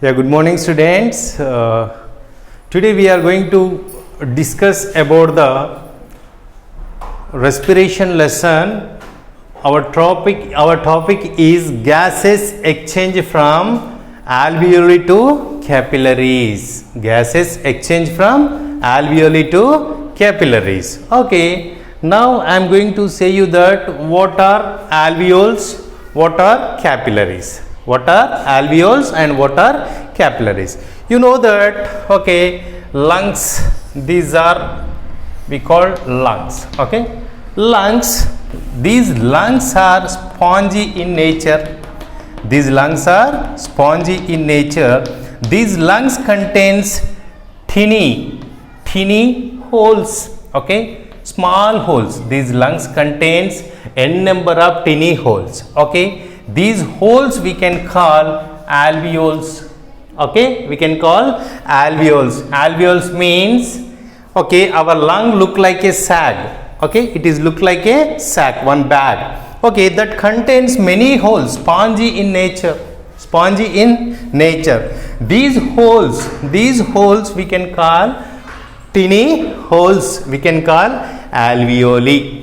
Yeah, good morning, students. Today we are going to discuss about the respiration lesson. Our topic is gases exchange from alveoli to capillaries. Gases exchange from alveoli to capillaries. Okay. Now I am going to say you that what are alveoles, what are capillaries. What are alveoles and what are capillaries? You know that, okay, lungs, these are we call lungs, okay. These lungs are spongy in nature. These lungs are spongy in nature. These lungs contains tiny holes, okay, small holes. These lungs contains n number of tiny holes, okay. These holes we can call alveoles, okay. We can call alveoles. Alveoles means, okay, our lung look like a sac, okay. It is look like a sac, one bag, okay, that contains many holes, spongy in nature. These holes we can call tiny holes, we can call alveoli.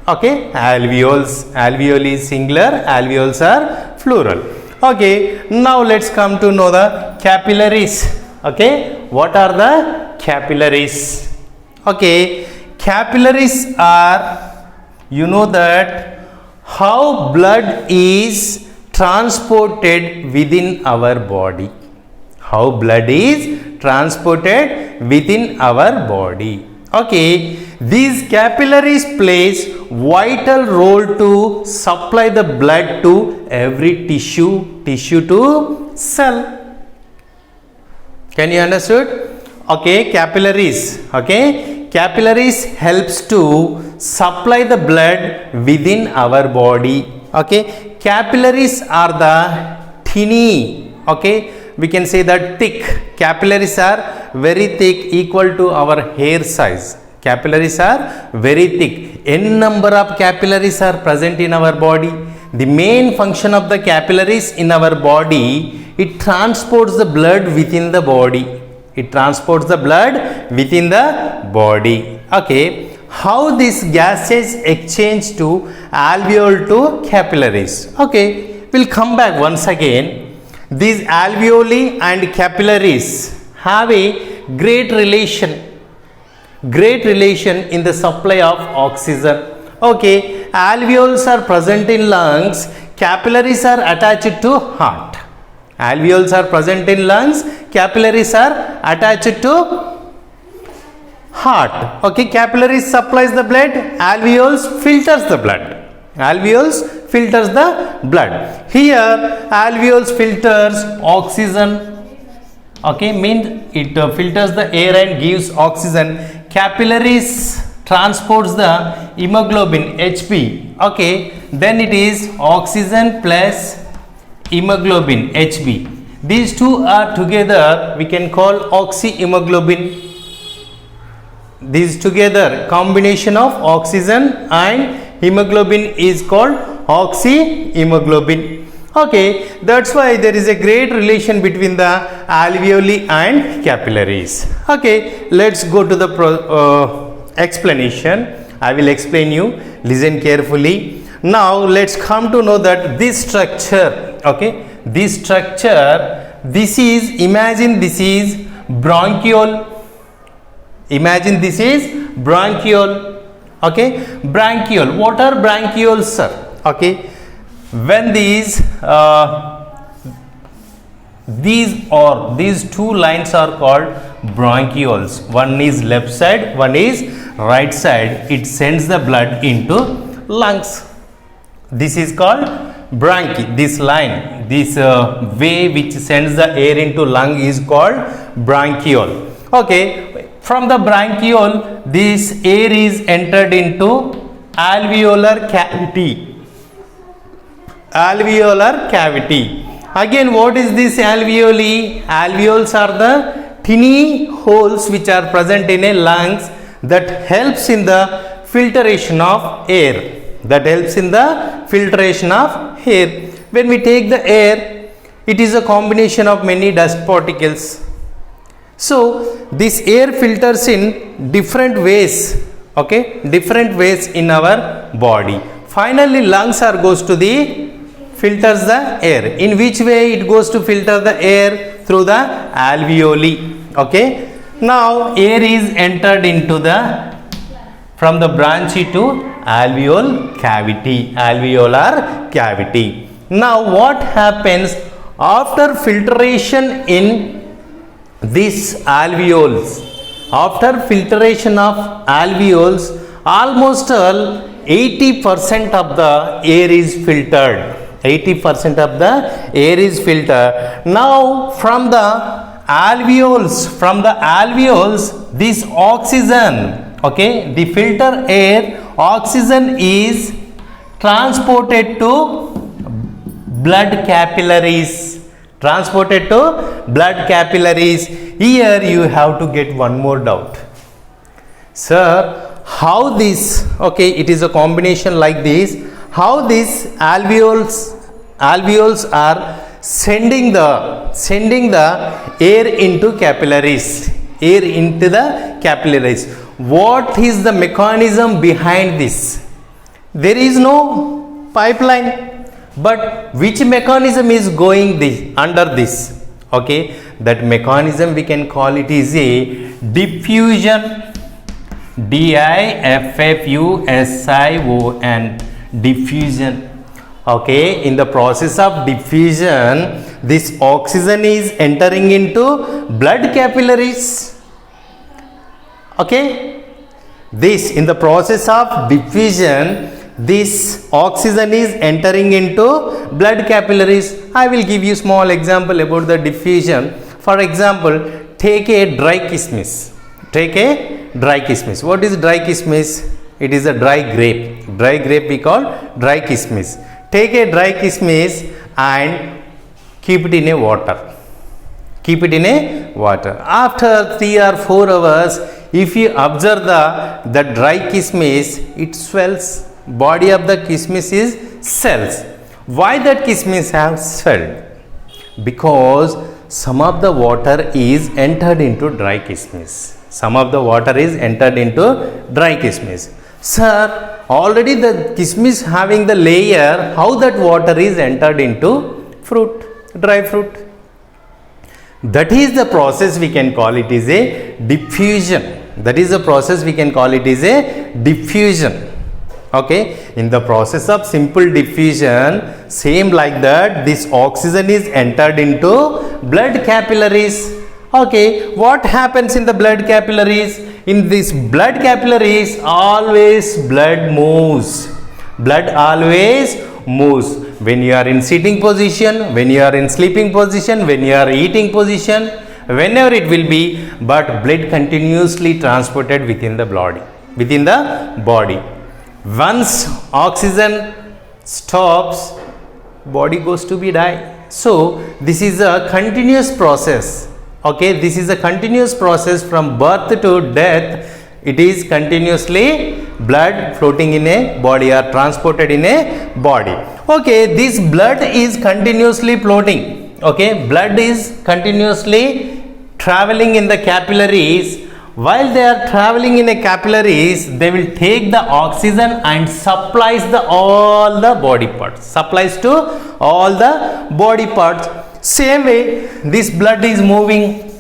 Okay, alveoli is singular, alveoles are plural. Okay, now let's come to know the capillaries. Okay, what are the capillaries? Okay, capillaries are, you know that how blood is transported within our body. How blood is transported within our body. Okay, these capillaries plays vital role to supply the blood to every tissue to cell. Can you understood? Okay, capillaries. Okay, capillaries helps to supply the blood within our body. Okay, capillaries are the tiny. Okay, we can say that thick. Capillaries are very thick, equal to our hair size. Capillaries are very thick. N number of capillaries are present in our body. The main function of the capillaries in our body, it transports the blood within the body. It transports the blood within the body. Okay. How these gases exchange to alveoli to capillaries? Okay. We'll come back once again. These alveoli and capillaries have a great relation in the supply of oxygen. Okay, alveoles are present in lungs, capillaries are attached to heart. Alveoles are present in lungs, capillaries are attached to heart. Okay, capillaries supplies the blood, alveoles filters the blood. Alveoles filters the blood. Here alveoles filters oxygen. Okay, means it filters the air and gives oxygen. Capillaries transports the hemoglobin Hb. Okay, then it is oxygen plus hemoglobin Hb. These two are together, we can call oxyhemoglobin. These together, combination of oxygen and hemoglobin is called oxyhemoglobin. Okay, that's why there is a great relation between the alveoli and capillaries. Okay, let's go to the explanation. I will explain you. Listen carefully. Now let's come to know that this structure. Okay, this structure. This is, imagine this is bronchiole. Imagine this is bronchiole. Okay, bronchiole. What are bronchioles, sir? Okay. When these two lines are called bronchioles, one is left side, one is right side, it sends the blood into lungs. This is called bronchi. This line, this way which sends the air into lung is called bronchiole. Okay, from the bronchiole this air is entered into alveolar cavity. Alveolar cavity. Again, what is this alveoli? Alveoles are the tiny holes which are present in a lungs that helps in the filtration of air. When we take the air, it is a combination of many dust particles. So this air filters in different ways, okay, different ways in our body. Finally lungs goes to the filters the air. In which way it goes to filter the air? Through the alveoli, okay. Now air is entered into the from the bronchi to alveolar cavity. Now what happens after filtration in these alveoles? After filtration of alveoles, almost 80% of the air is filtered. 80% of the air is filtered. Now from the alveoles, this oxygen, okay, the filter air, oxygen is transported to blood capillaries. Here you have to get one more doubt. Sir, how this, okay, it is a combination like this, how these alveoles are sending the air into capillaries, What is the mechanism behind this? There is no pipeline, but which mechanism is going under this? Okay, that mechanism we can call it is a diffusion. diffusion, diffusion. Okay, in the process of diffusion, this oxygen is entering into blood capillaries. Okay, in the process of diffusion, this oxygen is entering into blood capillaries. I will give you small example about the diffusion. For example, take a dry kismis. What is dry kismis? It is a dry grape. Dry grape we call dry kismis. Take a dry kismis and keep it in a water. After 3 or 4 hours, if you observe the dry kismis, it swells. Body of the kismis is swells. Why that kismis have swelled? Because some of the water is entered into dry kismis. Sir, already the kismis having the layer, how that water is entered into dry fruit? That is the process we can call it is a diffusion. Okay, in the process of simple diffusion, same like that, this oxygen is entered into blood capillaries. Okay, what happens in the blood capillaries? In this blood capillaries, always blood moves. When you are in sitting position, when you are in sleeping position, when you are eating position, whenever it will be, but blood continuously transported within the body. Once oxygen stops, body goes to be die. So this is a continuous process. Okay, this is a continuous process from birth to death. It is continuously blood floating in a body or transported in a body. Okay, this blood is continuously floating. Okay, blood is continuously traveling in the capillaries. While they are traveling in a capillaries, they will take the oxygen and supplies all the body parts. Same way, this blood is moving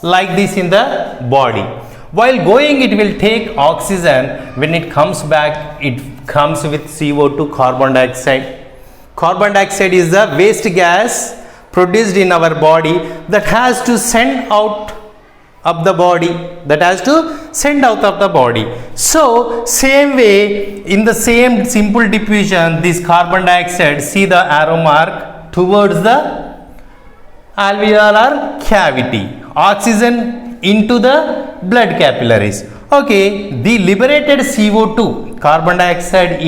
like this in the body. While going, it will take oxygen. When it comes back, it comes with CO2, carbon dioxide. Carbon dioxide is the waste gas produced in our body that has to send out of the body. So same way, in the same simple diffusion, this carbon dioxide, see the arrow mark towards the alveolar cavity, oxygen into the blood capillaries. Okay, the liberated CO2, carbon dioxide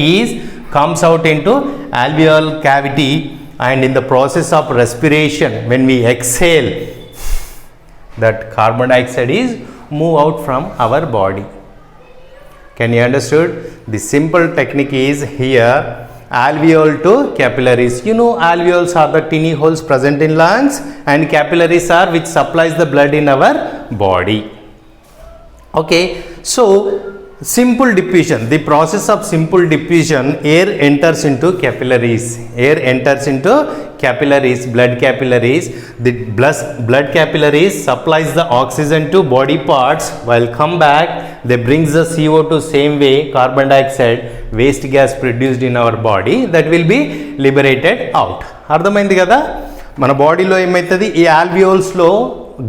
comes out into alveolar cavity, and in the process of respiration, when we exhale, that carbon dioxide is move out from our body. Can you understood? The simple technique is here. alveol to capillaries. You know alveoles are the tiny holes present in lungs and capillaries are which supplies the blood in our body. Okay, so simple diffusion, the process of simple diffusion, air enters into capillaries, air enters into capillaries, blood capillaries. The blood capillaries supplies the oxygen to body parts, while come back they brings the CO2 same way, carbon dioxide waste gas produced in our body, that will be liberated out. అర్థమైంది కదా. మన బాడీలో ఏమవుతుంది, ఈ ఆల్వియోల్స్లో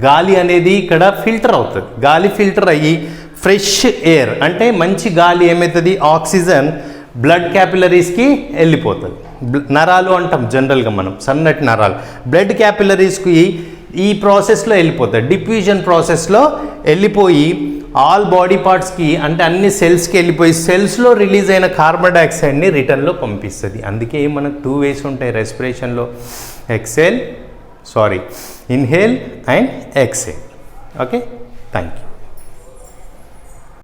గాలి అనేది ఇక్కడ filter అవుతుంది, గాలి ఫిల్టర్ అయ్యి ఫ్రెష్ ఎయిర్ అంటే మంచి గాలి ఏమవుతుంది, ఆక్సిజన్ బ్లడ్ క్యాపిలరీస్కి వెళ్ళిపోతుంది. నరాలు అంటాం జనరల్గా మనం, సన్నటి నరాలు బ్లడ్ క్యాపిలరీస్కి ఈ ప్రాసెస్లో వెళ్ళిపోతుంది, డిఫ్యూజన్ ప్రాసెస్లో వెళ్ళిపోయి ఆల్ బాడీ పార్ట్స్కి అంటే అన్ని సెల్స్కి వెళ్ళిపోయి సెల్స్లో రిలీజ్ అయిన కార్బన్ డైఆక్సైడ్ని రిటర్న్లో పంపిస్తుంది. అందుకే మనకు 2 వేస్ ఉంటాయి రెస్పిరేషన్లో, inhale and exhale. Okay, thank you.